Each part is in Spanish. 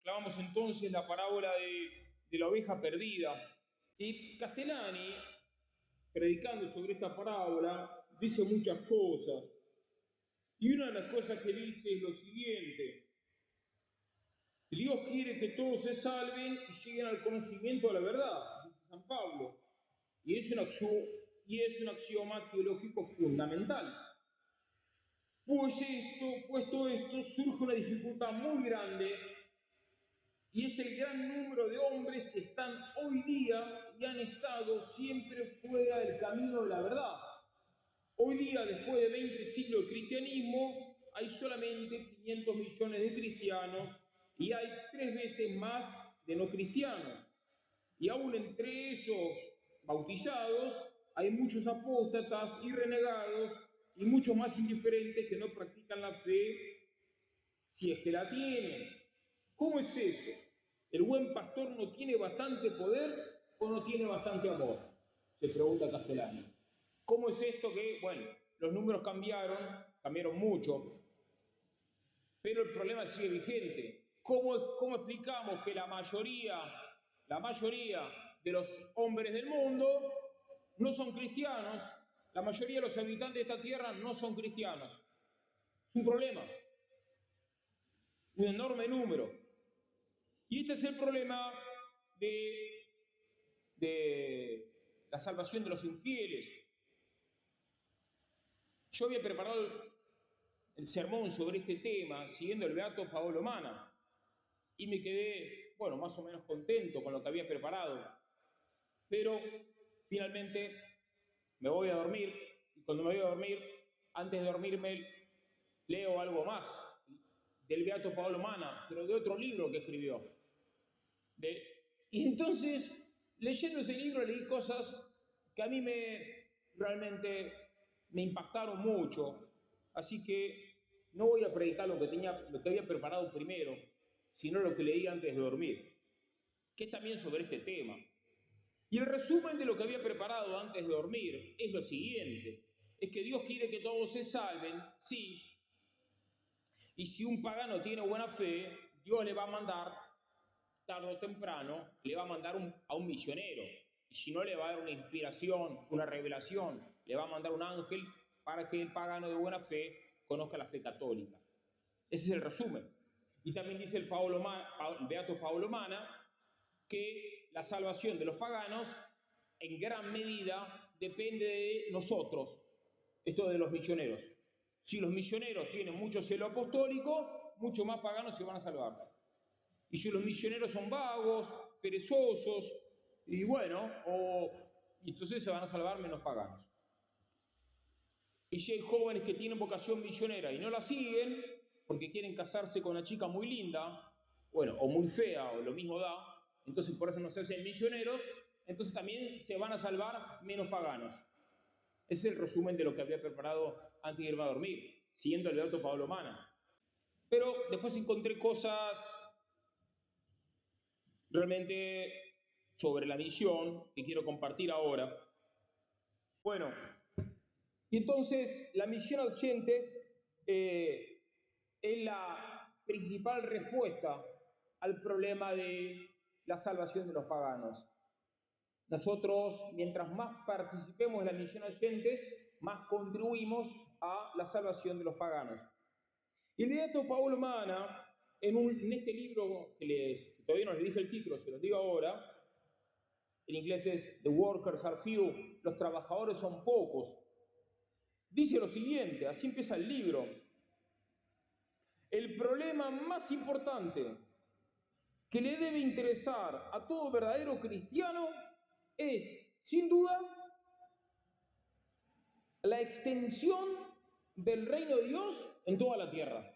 clavamos entonces la parábola de la oveja perdida. Y Castellani, predicando sobre esta parábola, dice muchas cosas. Y una de las cosas que dice es lo siguiente: Dios quiere que todos se salven y lleguen al conocimiento de la verdad, dice San Pablo. Y es un axioma teológico fundamental. Puesto esto, surge una dificultad muy grande, y es el gran número de hombres que están hoy día y han estado siempre fuera del camino de la verdad. Hoy día, después de 20 siglos de cristianismo, hay solamente 500 millones de cristianos y hay 3 veces más de no cristianos. Y aún entre esos bautizados hay muchos apóstatas y renegados y muchos más indiferentes que no practican la fe, si es que la tienen. ¿Cómo es eso? ¿El buen pastor no tiene bastante poder o no tiene bastante amor? Se pregunta Castellani. ¿Cómo es esto que, bueno, los números cambiaron mucho, pero el problema sigue vigente? ¿Cómo explicamos que la mayoría de los hombres del mundo no son cristianos? La mayoría de los habitantes de esta tierra no son cristianos. Es un problema. Un enorme número. Y este es el problema de la salvación de los infieles. Yo había preparado el sermón sobre este tema siguiendo el beato Paolo Mana y me quedé, bueno, más o menos contento con lo que había preparado. Pero finalmente me voy a dormir y cuando me voy a dormir, antes de dormirme, leo algo más del beato Paolo Mana, pero de otro libro que escribió. Y entonces, leyendo ese libro, leí cosas que a mí realmente me impactaron mucho. Así que no voy a predicar lo que había preparado primero, sino lo que leí antes de dormir, que es también sobre este tema. Y el resumen de lo que había preparado antes de dormir es lo siguiente: es que Dios quiere que todos se salven, sí, y si un pagano tiene buena fe, Dios le va a mandar, tarde o temprano, le va a mandar a un misionero. Y si no, le va a dar una inspiración, una revelación, le va a mandar un ángel para que el pagano de buena fe conozca la fe católica. Ese es el resumen. Y también dice el beato Paolo Mana que la salvación de los paganos en gran medida depende de nosotros, esto de los misioneros. Si los misioneros tienen mucho celo apostólico, mucho más paganos se van a salvar. Y si los misioneros son vagos, perezosos, y bueno, entonces se van a salvar menos paganos. Y si hay jóvenes que tienen vocación misionera y no la siguen, porque quieren casarse con una chica muy linda, bueno, o muy fea, o lo mismo da, entonces por eso no se hacen misioneros, entonces también se van a salvar menos paganos. Ese es el resumen de lo que había preparado antes de irme a dormir, siguiendo el beato Paolo Mana. Pero después encontré cosas realmente sobre la misión que quiero compartir ahora. Bueno, y entonces la misión Adyentes es la principal respuesta al problema de la salvación de los paganos. Nosotros, mientras más participemos en la misión Adyentes, más contribuimos a la salvación de los paganos. Y el beato Paolo Mana, en este libro que todavía no les dije el título, se los digo ahora, en inglés es The Workers Are Few, los trabajadores son pocos, dice lo siguiente, así empieza el libro: el problema más importante que le debe interesar a todo verdadero cristiano es, sin duda, la extensión del reino de Dios en toda la tierra.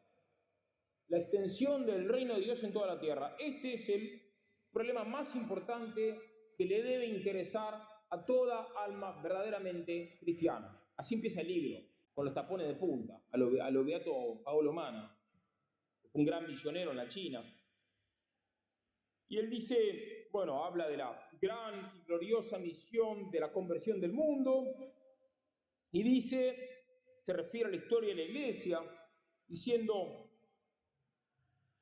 La extensión del reino de Dios en toda la tierra. Este es el problema más importante que le debe interesar a toda alma verdaderamente cristiana. Así empieza el libro, con los tapones de punta, a lo beato Paolo Mana, que fue un gran misionero en la China. Y él dice, bueno, habla de la gran y gloriosa misión de la conversión del mundo, y dice, se refiere a la historia de la Iglesia, diciendo: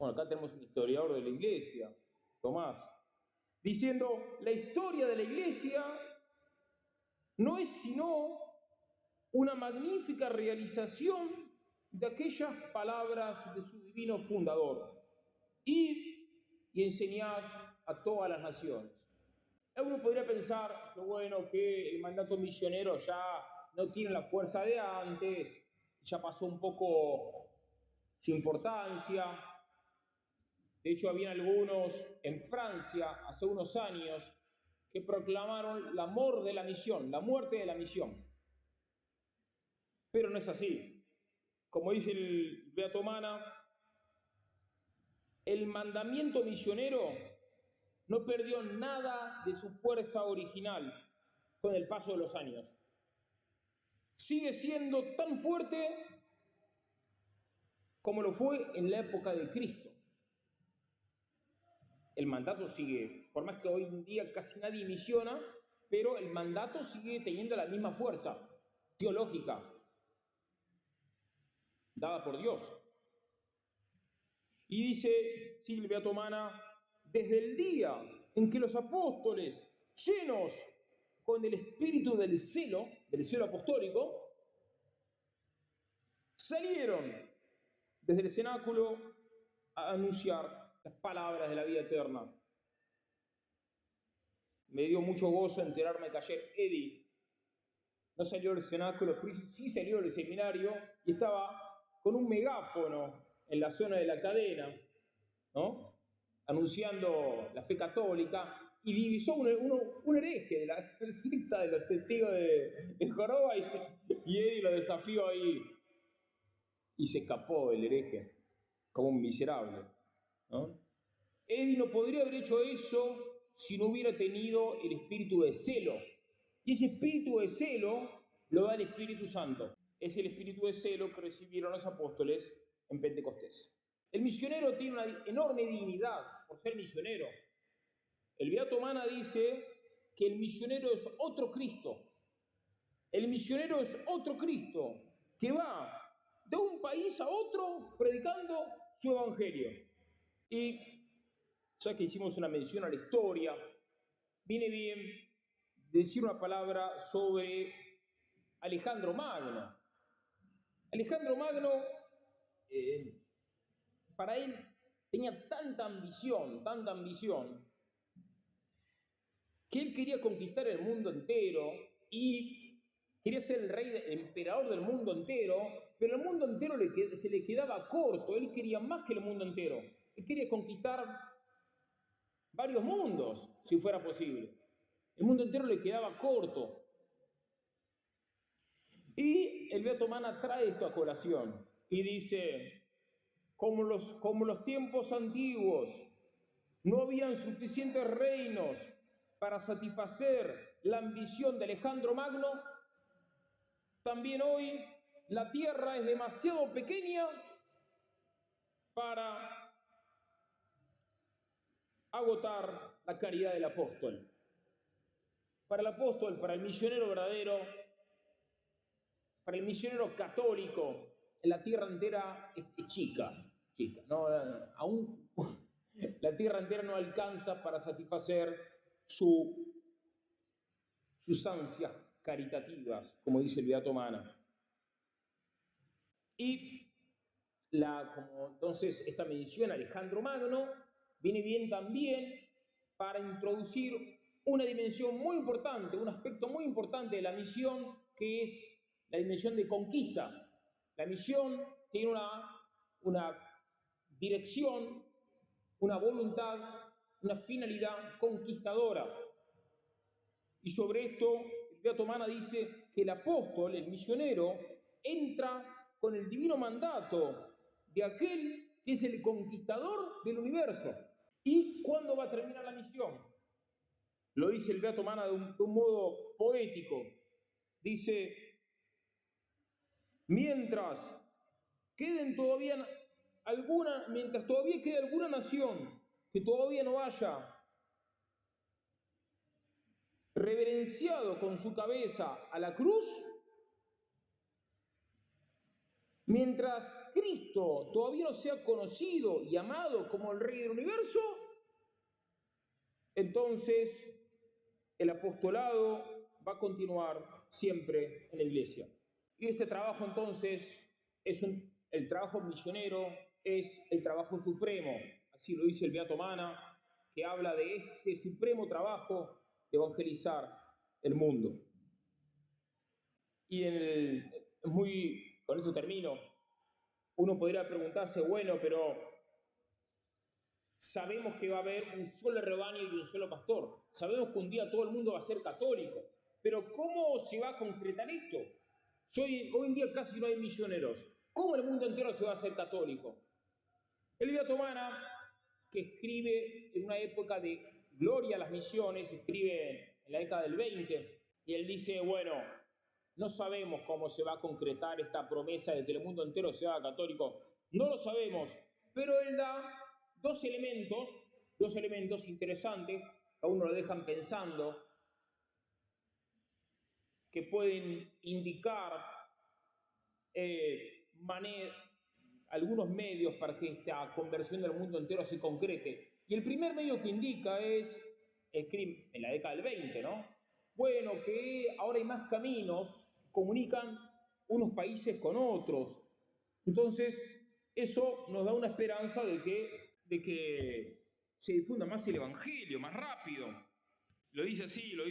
Bueno, acá tenemos un historiador de la iglesia, Tomás, diciendo, la historia de la iglesia no es sino una magnífica realización de aquellas palabras de su divino fundador. Id y enseñad a todas las naciones. Uno podría pensar que bueno, que el mandato misionero ya no tiene la fuerza de antes, ya pasó un poco su importancia. De hecho, habían algunos en Francia hace unos años que proclamaron la muerte de la misión. Pero no es así. Como dice el Beato Mana, el mandamiento misionero no perdió nada de su fuerza original con el paso de los años. Sigue siendo tan fuerte como lo fue en la época de Cristo. El mandato sigue, por más que hoy en día casi nadie misiona, pero el mandato sigue teniendo la misma fuerza teológica dada por Dios. Y dice Silvia Tomana, desde el día en que los apóstoles, llenos con el espíritu del celo apostólico, salieron desde el cenáculo a anunciar las palabras de la vida eterna. Me dio mucho gozo enterarme que ayer Eddie no salió del cenáculo, pero sí salió del seminario y estaba con un megáfono en la zona de la cadena, ¿no? Anunciando la fe católica, y divisó un hereje de la secta de los testigos de Jehová, y Eddie lo desafió ahí, y se escapó el hereje, como un miserable, ¿no? Eddie no podría haber hecho eso si no hubiera tenido el espíritu de celo, y ese espíritu de celo lo da el Espíritu Santo. Es el espíritu de celo que recibieron los apóstoles en Pentecostés. El misionero tiene una enorme dignidad por ser misionero. El Beato Mana dice que el misionero es otro Cristo. El misionero es otro Cristo que va de un país a otro predicando su evangelio. Y ya que hicimos una mención a la historia, viene bien decir una palabra sobre Alejandro Magno. Alejandro Magno, para él tenía tanta ambición, que él quería conquistar el mundo entero y quería ser el rey, el emperador del mundo entero, pero el mundo entero se le quedaba corto. Él quería más que el mundo entero. Él quería conquistar varios mundos, si fuera posible. El mundo entero le quedaba corto. Y el Beato Mana trae esto a colación y dice, como los tiempos antiguos no habían suficientes reinos para satisfacer la ambición de Alejandro Magno, también hoy la tierra es demasiado pequeña para agotar la caridad del apóstol. Para el apóstol, para el misionero verdadero, para el misionero católico, la tierra entera es chica, ¿no? Aún la tierra entera no alcanza para satisfacer sus ansias caritativas, como dice el Beato Mana. Y como entonces esta mención a Alejandro Magno viene bien también para introducir una dimensión muy importante, un aspecto muy importante de la misión, que es la dimensión de conquista. La misión tiene una dirección, una voluntad, una finalidad conquistadora. Y sobre esto, el Beato Mana dice que el apóstol, el misionero, entra con el divino mandato de aquel que es el conquistador del universo. ¿Y cuándo va a terminar la misión? Lo dice el Beato Mana de un modo poético. Dice, mientras todavía quede alguna nación que todavía no haya reverenciado con su cabeza a la cruz, Mientras Cristo todavía no sea conocido y amado como el Rey del universo, entonces el apostolado va a continuar siempre en la iglesia. Y este trabajo entonces el trabajo misionero es el trabajo supremo, así lo dice el Beato Mana, que habla de este supremo trabajo de evangelizar el mundo. Y con esto termino, uno podría preguntarse, bueno, pero sabemos que va a haber un solo rebaño y un solo pastor. Sabemos que un día todo el mundo va a ser católico. Pero ¿cómo se va a concretar esto? Hoy en día casi no hay misioneros. ¿Cómo el mundo entero se va a hacer católico? El Beato Mana, que escribe en una época de gloria a las misiones, escribe en la década del 20, y él dice, bueno, no sabemos cómo se va a concretar esta promesa de que el mundo entero se haga católico. No lo sabemos, pero él da dos elementos interesantes, que a uno lo dejan pensando, que pueden indicar algunos medios para que esta conversión del mundo entero se concrete. Y el primer medio que indica es en la década del 20, ¿no? Bueno, que ahora hay más caminos, comunican unos países con otros. Entonces, eso nos da una esperanza de que se difunda más el Evangelio, más rápido. Lo dice así, le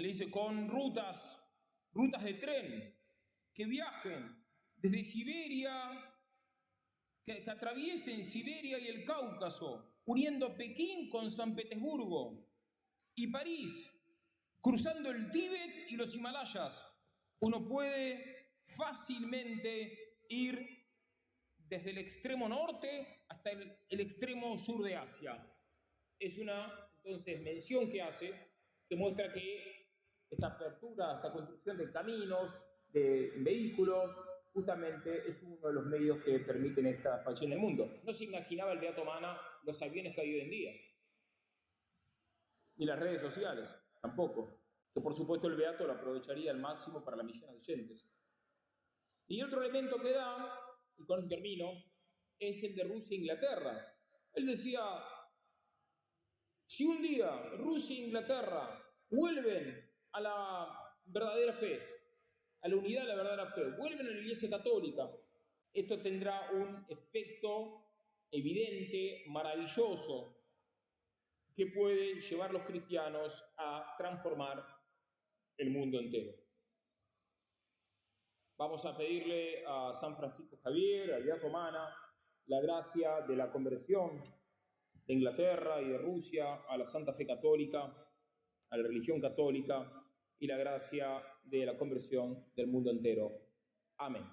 dice con rutas de tren que viajen desde Siberia, que atraviesen Siberia y el Cáucaso, uniendo Pekín con San Petersburgo y París, cruzando el Tíbet y los Himalayas. Uno puede fácilmente ir desde el extremo norte hasta el extremo sur de Asia. Es una, entonces, mención que hace, que muestra que esta apertura, esta construcción de caminos, de vehículos, justamente es uno de los medios que permiten esta expansión del mundo. No se imaginaba el Beato Mana los aviones que hay hoy en día, ni las redes sociales, tampoco. Que por supuesto el Beato lo aprovecharía al máximo para la misión de oyentes. Y otro elemento que da, y con esto termino, es el de Rusia e Inglaterra. Él decía, si un día Rusia e Inglaterra vuelven a la verdadera fe, a la unidad de la verdadera fe, vuelven a la Iglesia Católica, esto tendrá un efecto evidente, maravilloso, que puede llevar a los cristianos a transformar el mundo entero. Vamos a pedirle a San Francisco Javier, al Beato Mana, la gracia de la conversión de Inglaterra y de Rusia a la Santa Fe Católica, a la religión católica, y la gracia de la conversión del mundo entero. Amén.